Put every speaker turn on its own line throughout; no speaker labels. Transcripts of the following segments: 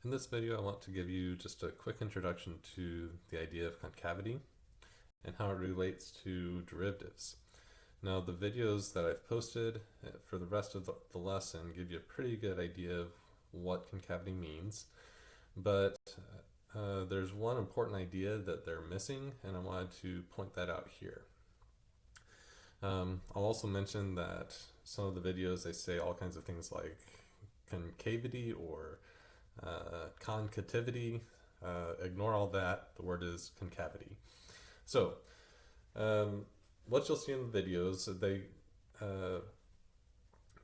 In this video, I want to give you just a quick introduction to the idea of concavity and how it relates to derivatives. Now, the videos that I've posted for the rest of the lesson give you a pretty good idea of what concavity means, but there's one important idea that they're missing, and I wanted to point that out here. I'll also mention that some of the videos, they say all kinds of things like concavity or concativity. Ignore all that. The word is concavity. So, what you'll see in the videos, they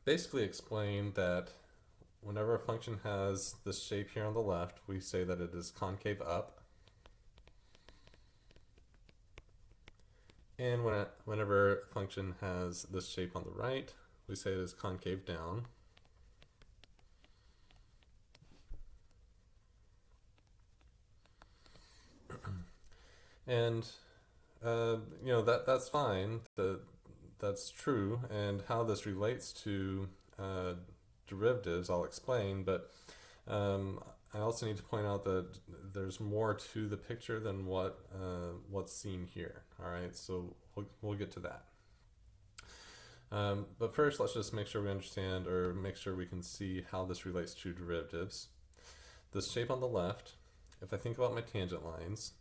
basically explain that whenever a function has this shape here on the left, we say that it is concave up. And whenever a function has this shape on the right, we say it is concave down. And that's fine. That's true. And how this relates to derivatives, I'll explain. But I also need to point out that there's more to the picture than what's seen here. All right, so we'll get to that. But first, let's just make sure we understand, or make sure we can see how this relates to derivatives. This shape on the left, if I think about my tangent lines,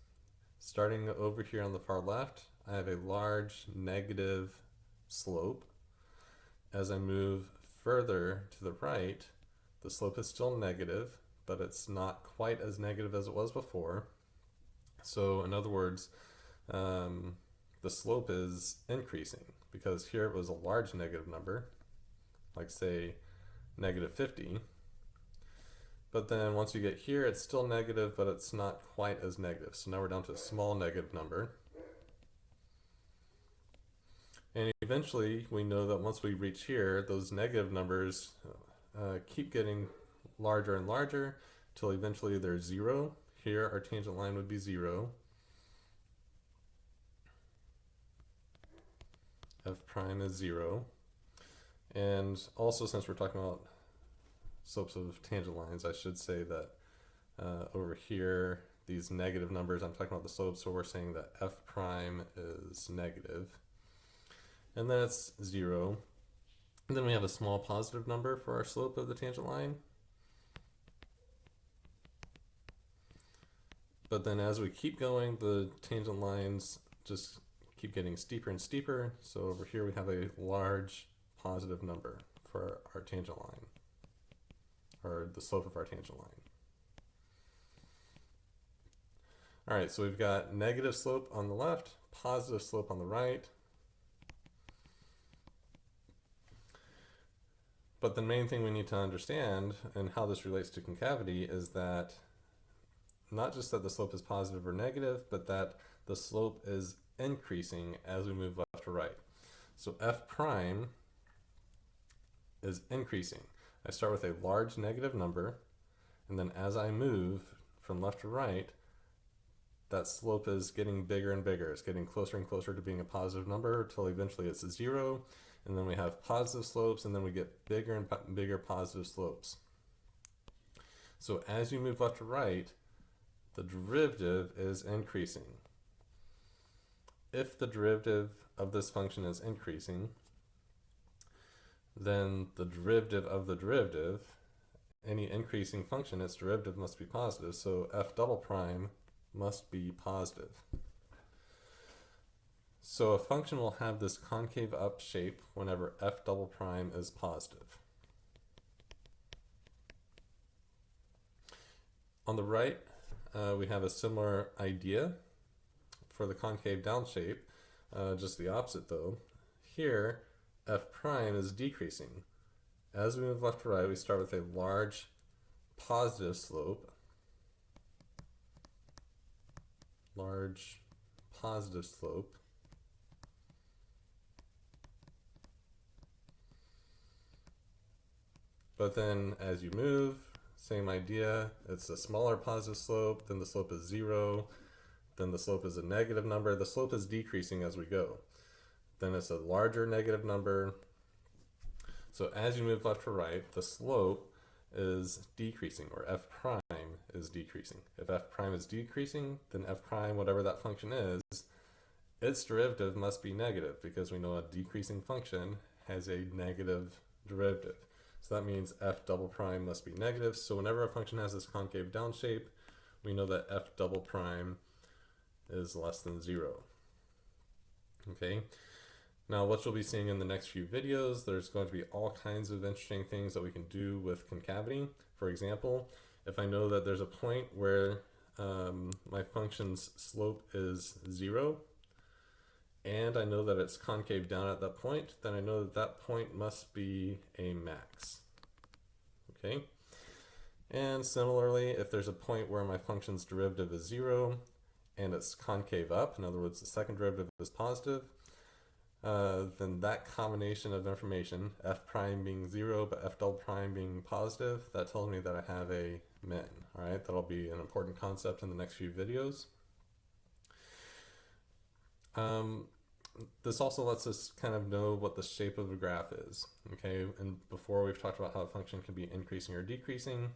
starting over here on the far left, I have a large negative slope. As I move further to the right, the slope is still negative, but it's not quite as negative as it was before. So in other words, the slope is increasing, because here it was a large negative number, like say -50. But then once you get here, it's still negative, but it's not quite as negative. So now we're down to a small negative number. And eventually, we know that once we reach here, those negative numbers keep getting larger and larger until eventually they're 0. Here, our tangent line would be 0. F prime is 0. And also, since we're talking about slopes of tangent lines, I should say that over here, these negative numbers, I'm talking about the slope, so we're saying that f prime is negative. And then it's 0. And then we have a small positive number for our slope of the tangent line. But then as we keep going, the tangent lines just keep getting steeper and steeper. So over here we have a large positive number for our tangent line, or the slope of our tangent line. All right, so we've got negative slope on the left, positive slope on the right. But the main thing we need to understand, and how this relates to concavity, is that not just that the slope is positive or negative, but that the slope is increasing as we move left to right. So f prime is increasing. I start with a large negative number, and then as I move from left to right, that slope is getting bigger and bigger. It's getting closer and closer to being a positive number until eventually it's a 0, and then we have positive slopes, and then we get bigger and bigger positive slopes. So as you move left to right, the derivative is increasing. If the derivative of this function is increasing, then the derivative of the derivative, any increasing function, its derivative must be positive. So f double prime must be positive. So a function will have this concave up shape whenever f double prime is positive. On the right, we have a similar idea for the concave down shape, just the opposite though. Here, f prime is decreasing. As we move left to right, we start with a large positive slope. Large positive slope. But then as you move, same idea, it's a smaller positive slope, then the slope is 0, then the slope is a negative number. The slope is decreasing as we go. Then it's a larger negative number. So as you move left to right, the slope is decreasing, or f prime is decreasing. If f prime is decreasing, then f prime, whatever that function is, its derivative must be negative, because we know a decreasing function has a negative derivative. So that means f double prime must be negative. So whenever a function has this concave down shape, we know that f double prime is less than 0. Okay. Now, what you'll be seeing in the next few videos, there's going to be all kinds of interesting things that we can do with concavity. For example, if I know that there's a point where my function's slope is 0, and I know that it's concave down at that point, then I know that that point must be a max. Okay? And similarly, if there's a point where my function's derivative is 0 and it's concave up, in other words, the second derivative is positive, then that combination of information, f prime being 0 but f double prime being positive, that tells me that I have a min. All right, that'll be an important concept in the next few videos. This also lets us kind of know what the shape of a graph is. Okay, and before we've talked about how a function can be increasing or decreasing.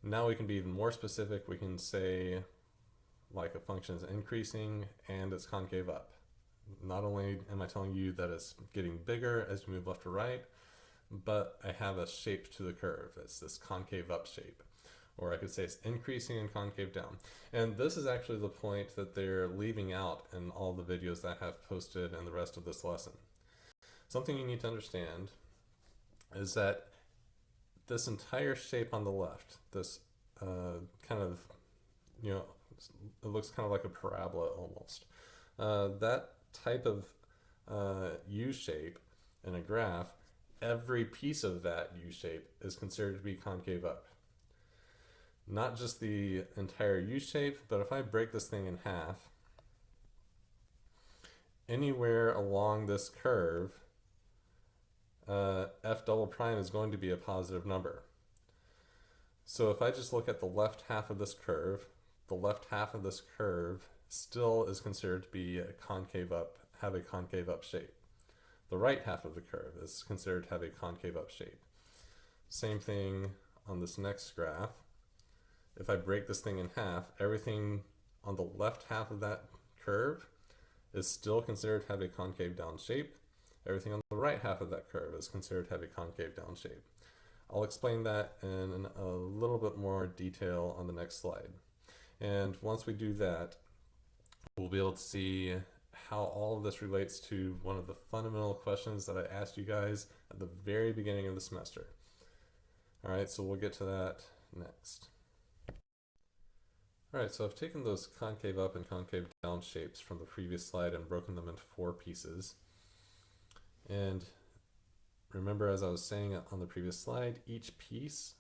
Now we can be even more specific. We can say like a function is increasing and it's concave up. Not only am I telling you that it's getting bigger as you move left to right, but I have a shape to the curve. It's this concave up shape. Or I could say it's increasing and concave down. And this is actually the point that they're leaving out in all the videos that I have posted and the rest of this lesson. Something you need to understand is that this entire shape on the left, this kind of, it looks kind of like a parabola almost. That type of U shape in a graph, every piece of that U shape is considered to be concave up. Not just the entire U shape, but if I break this thing in half, anywhere along this curve, f double prime is going to be a positive number. So if I just look at the left half of this curve, the left half of this curve still is considered to be a concave up, have a concave up shape. The right half of the curve is considered to have a concave up shape. Same thing on this next graph. If I break this thing in half, everything on the left half of that curve is still considered to have a concave down shape. Everything on the right half of that curve is considered to have a concave down shape. I'll explain that in a little bit more detail on the next slide. And once we do that, we'll be able to see how all of this relates to one of the fundamental questions that I asked you guys at the very beginning of the semester. All right, so we'll get to that next. All right, so I've taken those concave up and concave down shapes from the previous slide and broken them into 4 pieces. And remember, as I was saying on the previous slide, each piece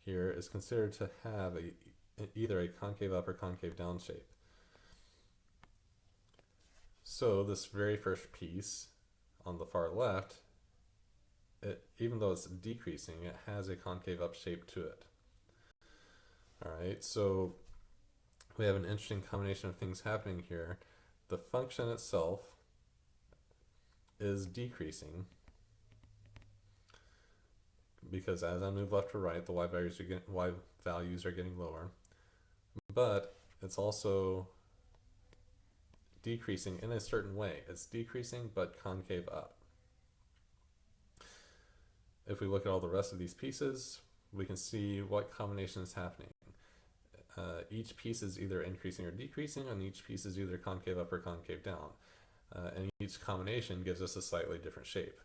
here is considered to have either a concave up or concave down shape. So this very first piece on the far left, even though it's decreasing, it has a concave up shape to it. All right, so we have an interesting combination of things happening here. The function itself is decreasing because as I move left to right, the y values are getting lower, but it's also decreasing in a certain way. It's decreasing but concave up. If we look at all the rest of these pieces, we can see what combination is happening. Each piece is either increasing or decreasing, and each piece is either concave up or concave down. And each combination gives us a slightly different shape.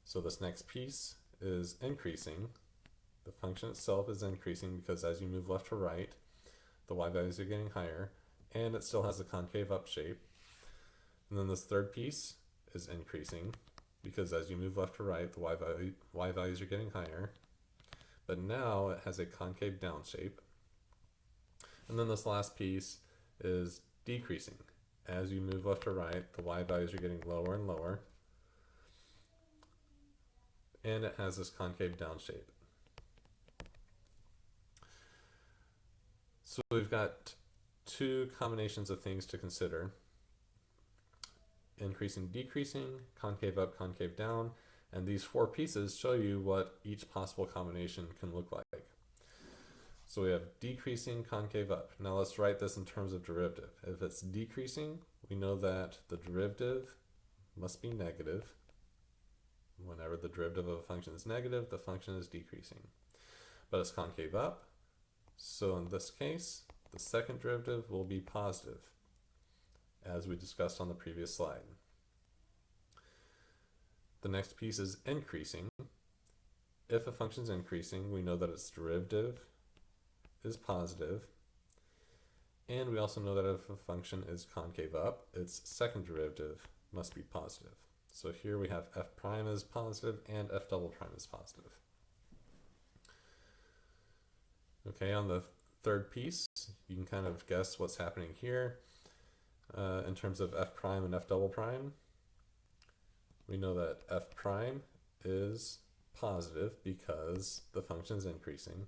So this next piece is increasing. The function itself is increasing because as you move left to right, the y values are getting higher, and it still has a concave up shape. And then this third piece is increasing because as you move left to right, the y values are getting higher, but now it has a concave down shape. And then this last piece is decreasing. As you move left to right, the y values are getting lower and lower, and it has this concave down shape. So we've got 2 combinations of things to consider: increasing, decreasing, concave up, concave down, and these 4 pieces show you what each possible combination can look like. So we have decreasing, concave up. Now let's write this in terms of derivative. If it's decreasing, we know that the derivative must be negative. Whenever the derivative of a function is negative, the function is decreasing. But it's concave up, so in this case, the second derivative will be positive, as we discussed on the previous slide. The next piece is increasing. If a function is increasing, we know that its derivative is positive, and we also know that if a function is concave up, its second derivative must be positive. So here we have f prime is positive and f double prime is positive. Okay, on the third piece, you can kind of guess what's happening here. In terms of f prime and f double prime, we know that f prime is positive because the function is increasing.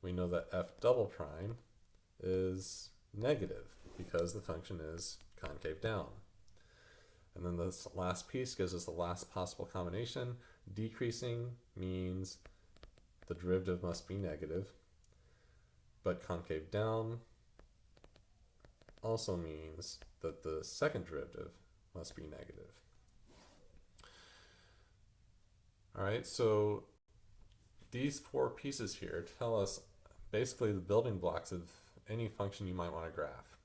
We know that f double prime is negative because the function is concave down. And then this last piece gives us the last possible combination. Decreasing means the derivative must be negative, but concave down also means that the second derivative must be negative. All right, so these four pieces here tell us basically the building blocks of any function you might want to graph.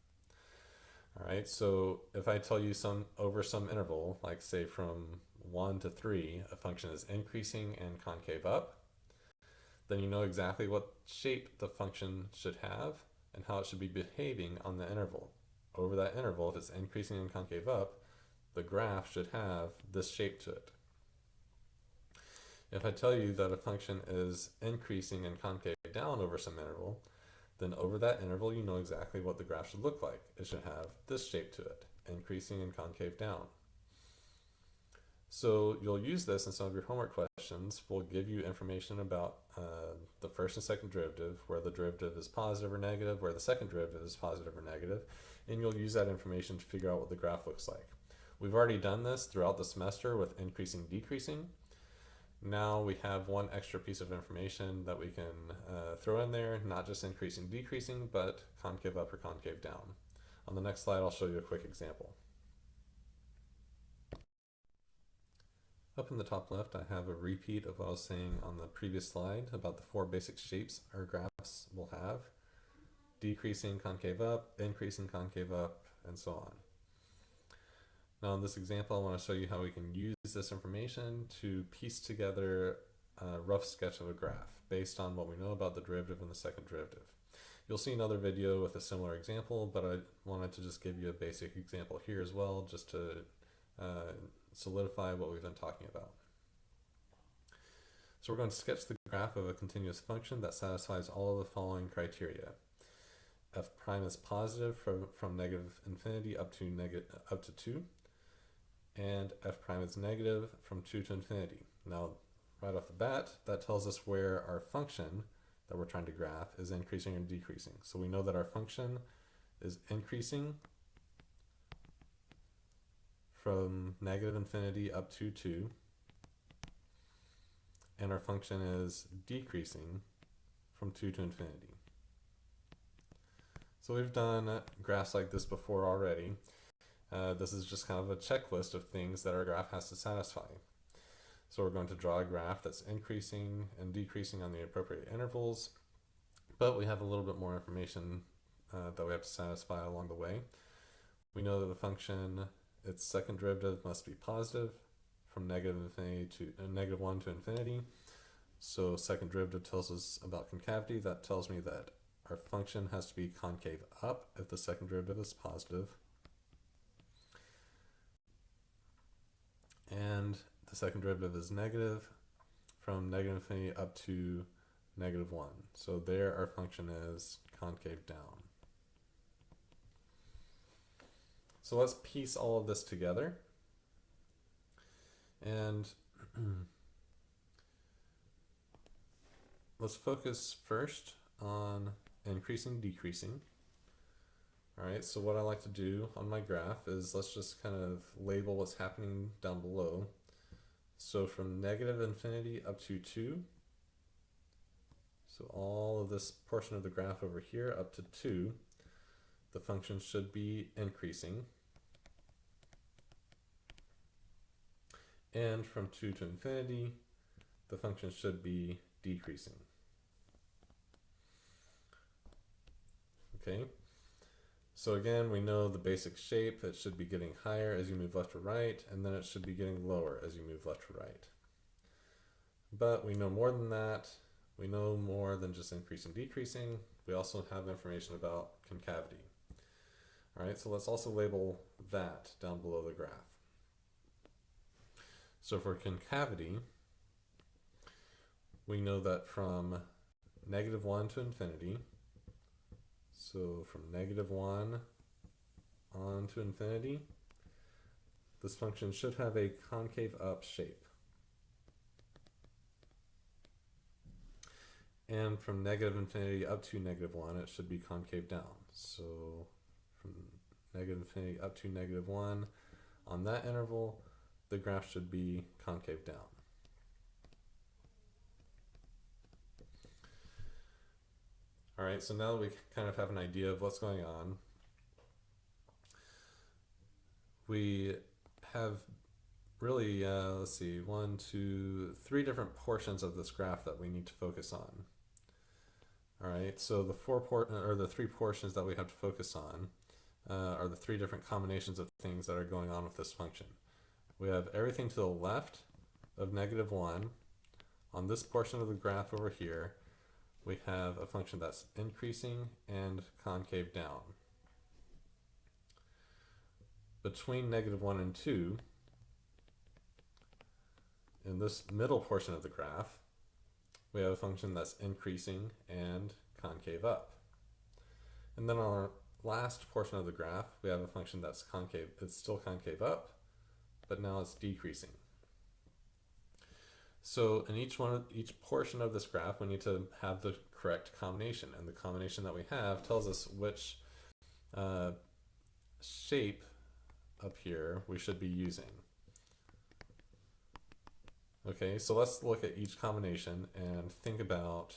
All right, so if I tell you over some interval, like say from 1 to 3, a function is increasing and concave up, then you know exactly what shape the function should have and how it should be behaving on the interval. Over that interval, if it's increasing and concave up, the graph should have this shape to it. If I tell you that a function is increasing and concave down over some interval, then over that interval you know exactly what the graph should look like. It should have this shape to it, increasing and concave down. So you'll use this in some of your homework questions. We'll give you information about the first and second derivative, where the derivative is positive or negative, where the second derivative is positive or negative, and you'll use that information to figure out what the graph looks like. We've already done this throughout the semester with increasing, decreasing. Now we have one extra piece of information that we can throw in there, not just increasing, decreasing, but concave up or concave down. On the next slide, I'll show you a quick example. Up in the top left, I have a repeat of what I was saying on the previous slide about the four basic shapes our graphs will have: decreasing, concave up, increasing, concave up, and so on. Now in this example, I want to show you how we can use this information to piece together a rough sketch of a graph based on what we know about the derivative and the second derivative. You'll see another video with a similar example, but I wanted to just give you a basic example here as well, just to solidify what we've been talking about. So we're going to sketch the graph of a continuous function that satisfies all of the following criteria. F prime is positive from negative infinity up to 2, and f prime is negative from 2 to infinity. Now, right off the bat, that tells us where our function that we're trying to graph is increasing or decreasing. So we know that our function is increasing from negative infinity up to 2, and our function is decreasing from 2 to infinity. So we've done graphs like this before already. This is just kind of a checklist of things that our graph has to satisfy. So we're going to draw a graph that's increasing and decreasing on the appropriate intervals, but we have a little bit more information that we have to satisfy along the way. We know that the function, its second derivative must be positive from negative infinity to negative 1 to infinity. So second derivative tells us about concavity. That tells me that our function has to be concave up if the second derivative is positive. And the second derivative is negative from negative infinity up to negative 1. So there our function is concave down. So let's piece all of this together. And let's focus first on increasing, decreasing. All right, so what I like to do on my graph is let's just kind of label what's happening down below. So from negative infinity up to 2, So all of this portion of the graph over here up to 2, the function should be increasing. And from 2 to infinity, the function should be decreasing. Okay, so again, we know the basic shape. It should be getting higher as you move left to right, and then it should be getting lower as you move left to right. But we know more than that. We know more than just increasing, decreasing. We also have information about concavity. All right, so let's also label that down below the graph. So for concavity, we know that from -1 to infinity, so from -1 on to infinity, this function should have a concave up shape. And from -infinity up to -1, it should be concave down. So from -infinity up to -1, on that interval, the graph should be concave down. All right, so now that we kind of have an idea of what's going on, we have really, let's see, 1, 2, 3 different portions of this graph that we need to focus on. All right, so the 3 portions that we have to focus on are the 3 different combinations of things that are going on with this function. We have everything to the left of -1. On this portion of the graph over here, we have a function that's increasing and concave down. Between -1 and 2, in this middle portion of the graph, we have a function that's increasing and concave up. And then on our last portion of the graph, we have a function that's concave. It's still concave up, but now it's decreasing. So in each portion of this graph, we need to have the correct combination, and the combination that we have tells us which shape up here we should be using. Okay, so let's look at each combination and think about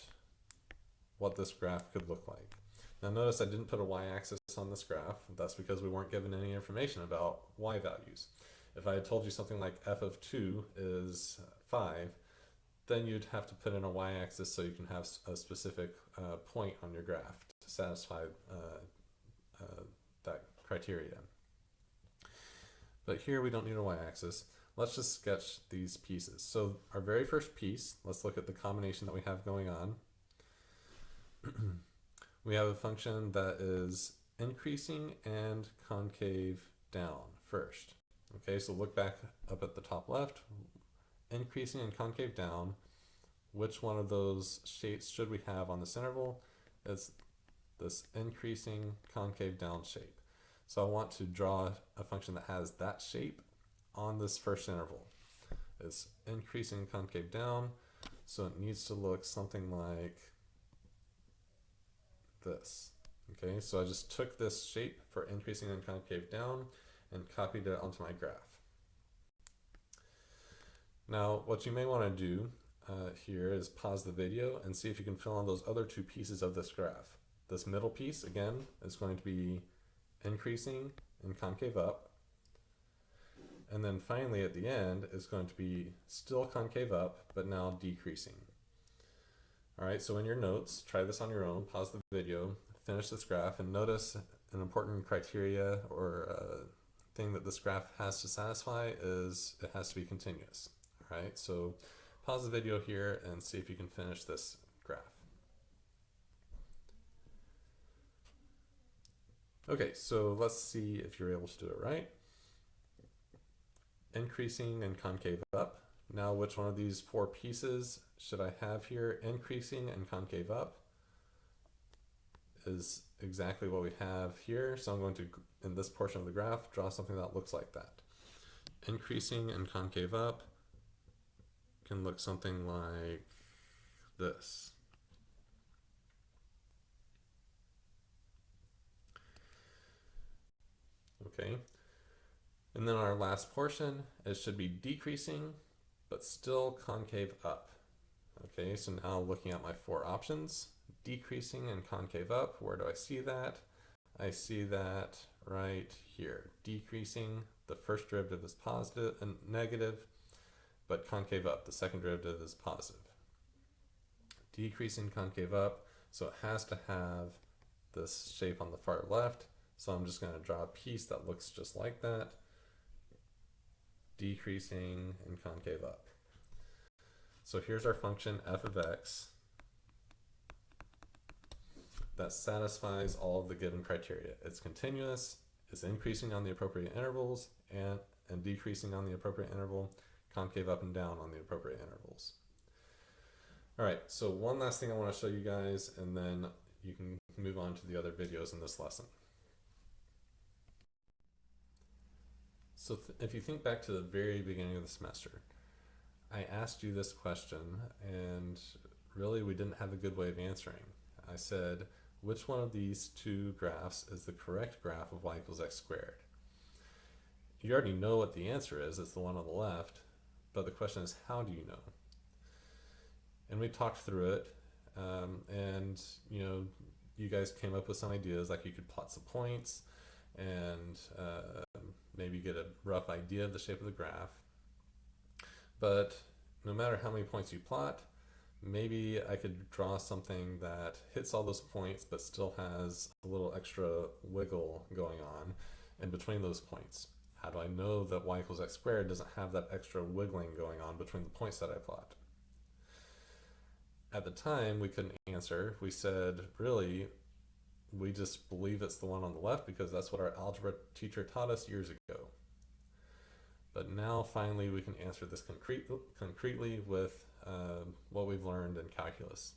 what this graph could look like. Now notice I didn't put a y-axis on this graph. That's because we weren't given any information about y values. If I had told you something like f of 2 is 5, then you'd have to put in a y-axis so you can have a specific point on your graph to satisfy that criteria. But here we don't need a y-axis. Let's just sketch these pieces. So our very first piece, let's look at the combination that we have going on. We have a function that is increasing and concave down first. Okay, so look back up at the top left, increasing and concave down. Which one of those shapes should we have on this interval? It's this increasing concave down shape. So I want to draw a function that has that shape on this first interval. It's increasing concave down, so it needs to look something like this. Okay, so I just took this shape for increasing and concave down and copied it onto my graph. Now, what you may want to do here is pause the video and see if you can fill in those other 2 pieces of this graph. This middle piece, again, is going to be increasing and concave up. And then finally at the end is going to be still concave up, but now decreasing. All right, so in your notes, try this on your own, pause the video, finish this graph, and notice an important criteria or thing that this graph has to satisfy is it has to be continuous. All right, so pause the video here and see if you can finish this graph. Okay, so let's see if you're able to do it right. Increasing and concave up. Now which one of these 4 pieces should I have here? Increasing and concave up is exactly what we have here. So I'm going to, in this portion of the graph, draw something that looks like that. Increasing and concave up can look something like this. Okay. And then our last portion, it should be decreasing, but still concave up. Okay, so now looking at my four options, decreasing and concave up, where do I see that? I see that right here. Decreasing, the first derivative is positive and negative, but concave up, the second derivative is positive. Decreasing, concave up, so it has to have this shape on the far left, so I'm just going to draw a piece that looks just like that. Decreasing and concave up. So here's our function f of x that satisfies all of the given criteria. It's continuous, it's increasing on the appropriate intervals, and decreasing on the appropriate interval, concave up and down on the appropriate intervals. All right, so one last thing I want to show you guys, and then you can move on to the other videos in this lesson. So if you think back to the very beginning of the semester, I asked you this question, and really we didn't have a good way of answering. I said, which one of these two graphs is the correct graph of y equals x squared? You already know what the answer is, it's the one on the left, but the question is, how do you know? And we talked through it, and you guys came up with some ideas, like you could plot some points and maybe get a rough idea of the shape of the graph. But no matter how many points you plot, maybe I could draw something that hits all those points but still has a little extra wiggle going on in between those points. How do I know that y equals x squared doesn't have that extra wiggling going on between the points that I plot? At the time, we couldn't answer. We said, really, we just believe it's the one on the left because that's what our algebra teacher taught us years ago. But now, finally, we can answer this concretely with what we've learned in calculus.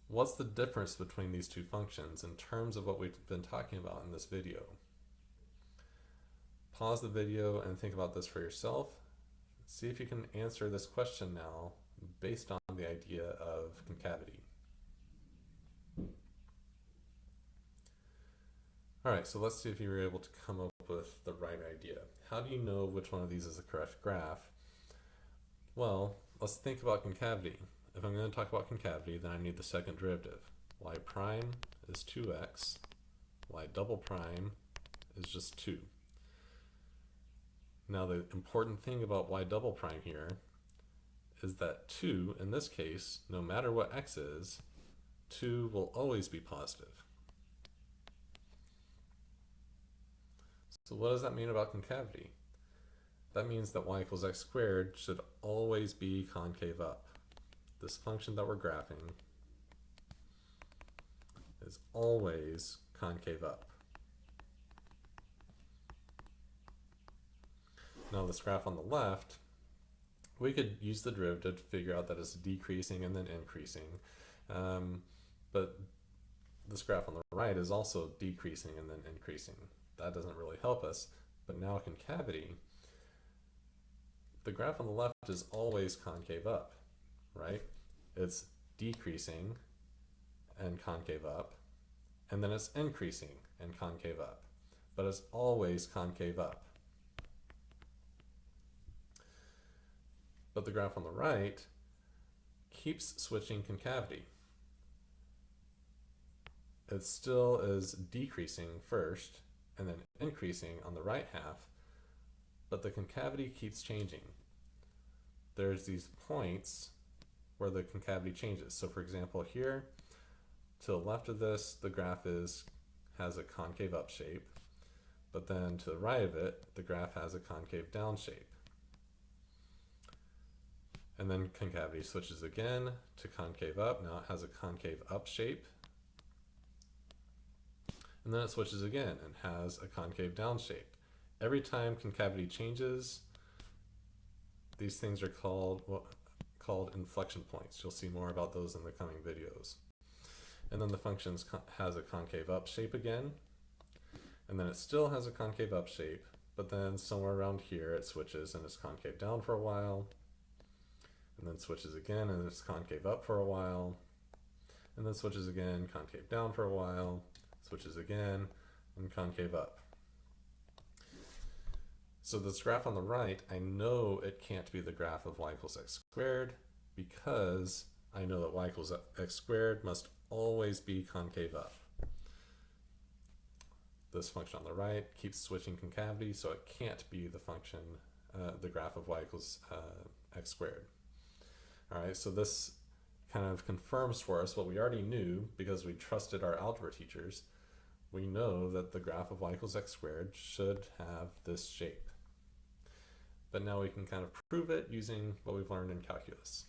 What's the difference between these two functions in terms of what we've been talking about in this video? Pause the video and think about this for yourself. See if you can answer this question now based on the idea of concavity. All right, so let's see if you were able to come up with the right idea. How do you know which one of these is the correct graph? Well, let's think about concavity. If I'm going to talk about concavity, then I need the second derivative. Y prime is 2x, y double prime is just 2. Now the important thing about y double prime here is that 2, in this case, no matter what x is, 2 will always be positive. So what does that mean about concavity? That means that y equals x squared should always be concave up. This function that we're graphing is always concave up. Now this graph on the left, we could use the derivative to figure out that it's decreasing and then increasing. But this graph on the right is also decreasing and then increasing. That doesn't really help us. But now concavity, the graph on the left is always concave up, right? It's decreasing and concave up, and then it's increasing and concave up, but it's always concave up. But the graph on the right keeps switching concavity. It still is decreasing first and then increasing on the right half, but the concavity keeps changing. There's these points where the concavity changes. So for example, here to the left of this, the graph has a concave up shape, but then to the right of it, the graph has a concave down shape. And then concavity switches again to concave up. Now it has a concave up shape. And then it switches again and has a concave down shape. Every time concavity changes, these things are called inflection points. You'll see more about those in the coming videos. And then the function has a concave up shape again. And then it still has a concave up shape, but then somewhere around here it switches and it's concave down for a while. And then switches again and it's concave up for a while. And then switches again, concave down for a while, switches again, and concave up. So this graph on the right, I know it can't be the graph of y equals x squared because I know that y equals x squared must always be concave up. This function on the right keeps switching concavity, so it can't be the function, the graph of y equals x squared. All right, so this kind of confirms for us what we already knew because we trusted our algebra teachers. We know that the graph of y equals x squared should have this shape. But now we can kind of prove it using what we've learned in calculus.